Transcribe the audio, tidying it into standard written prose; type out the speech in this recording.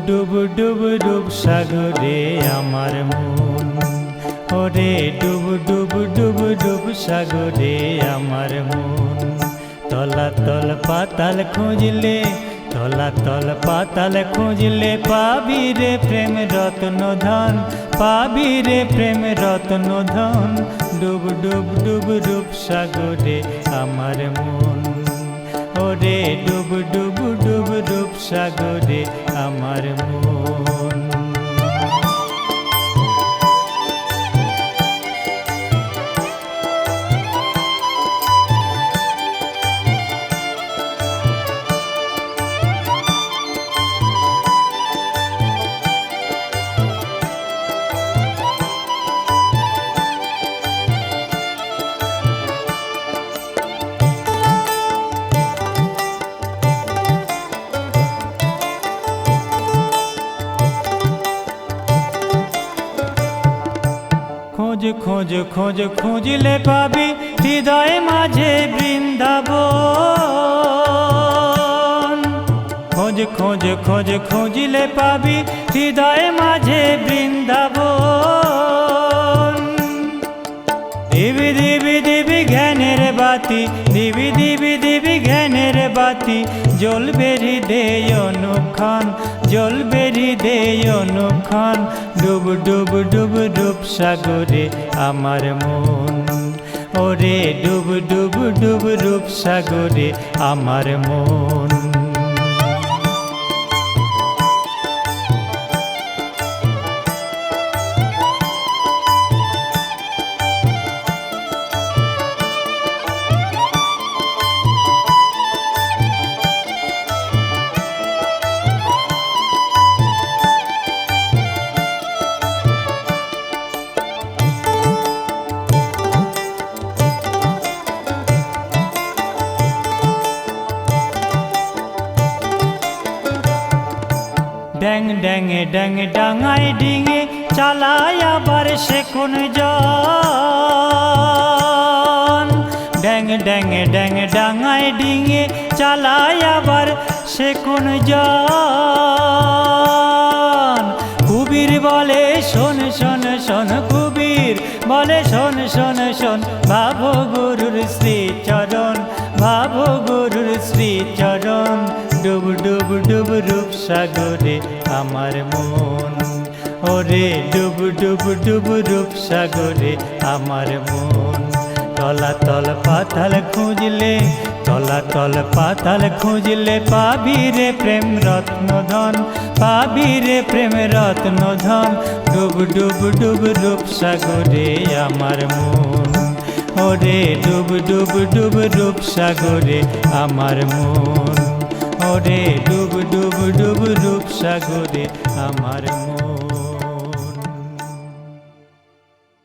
ডুব ডুব ডুব সাগরে আমার মন, ওরে ডুব ডুব ডুব ডুব সাগরে আমার মন। তলাতল পাতাল খুঁজলে, তলাতল পাতাল খুঁজলে পাবি রে প্রেম রত্ন ধন, পাবি রে প্রেম রত্ন ধন। ডুব ডুব ডুব ডুব সাগরে আমার মন, ওরে ডুব ডুব ডুব ডুব সাগরে আমার মন। খোঁজ খোঁজ খোঁজ খুঁজলে পাবি হৃদয় মাঝে বৃন্দাবন। খোঁজ খোঁজ খোঁজ খুঁজলে পাবি হৃদয় মাঝে বৃন্দাবন। দিবি দিবি দিবি জ্ঞানের বাতি, দিবি দিবি দিবি জ্ঞানের বাতি, জ্বলবে হৃদয় অনুক্ষণ, জ্বলবে হৃদয় অনুক্ষণ। ডুব ডুব ডুব ডুব সাগরে আমার মন, ওরে ডুব ডুব ডুব ডুব সাগরে আমার মন। ড্যাং ড্যাঙে ড্যাং ডাঙায় ডিঙে চালায় আবার সে কোন জন। ড্যাং ড্যাঙে ড্যাং ডাঙায় ডিঙে চালায় আবার সে কোন জন। কুবির বলে শোন শোন শোন, কুবির বলে শোন শোন শোন, ভাবো গুরুর শ্রীচরণ, ভাবো গুরুর শ্রীচরণ। ডুব ডুব ডুব ডুব সাগরে আমার মন, ওরে ডুব ডুব ডুব ডুব সাগরে আমার মন। তলাতল পাতাল খুঁজলে, তলাতল পাতাল খুঁজলে পাবি রে প্রেম রত্ন ধন, পাবি রে প্রেম রত্ন ধন। ডুব ডুব ডুব ডুব সাগরে আমার মন, ওরে ডুব ডুব ডুব ডুব সাগরে আমার মন, ওরে ডুব ডুব ডুব ডুব সাগরে আমার মন।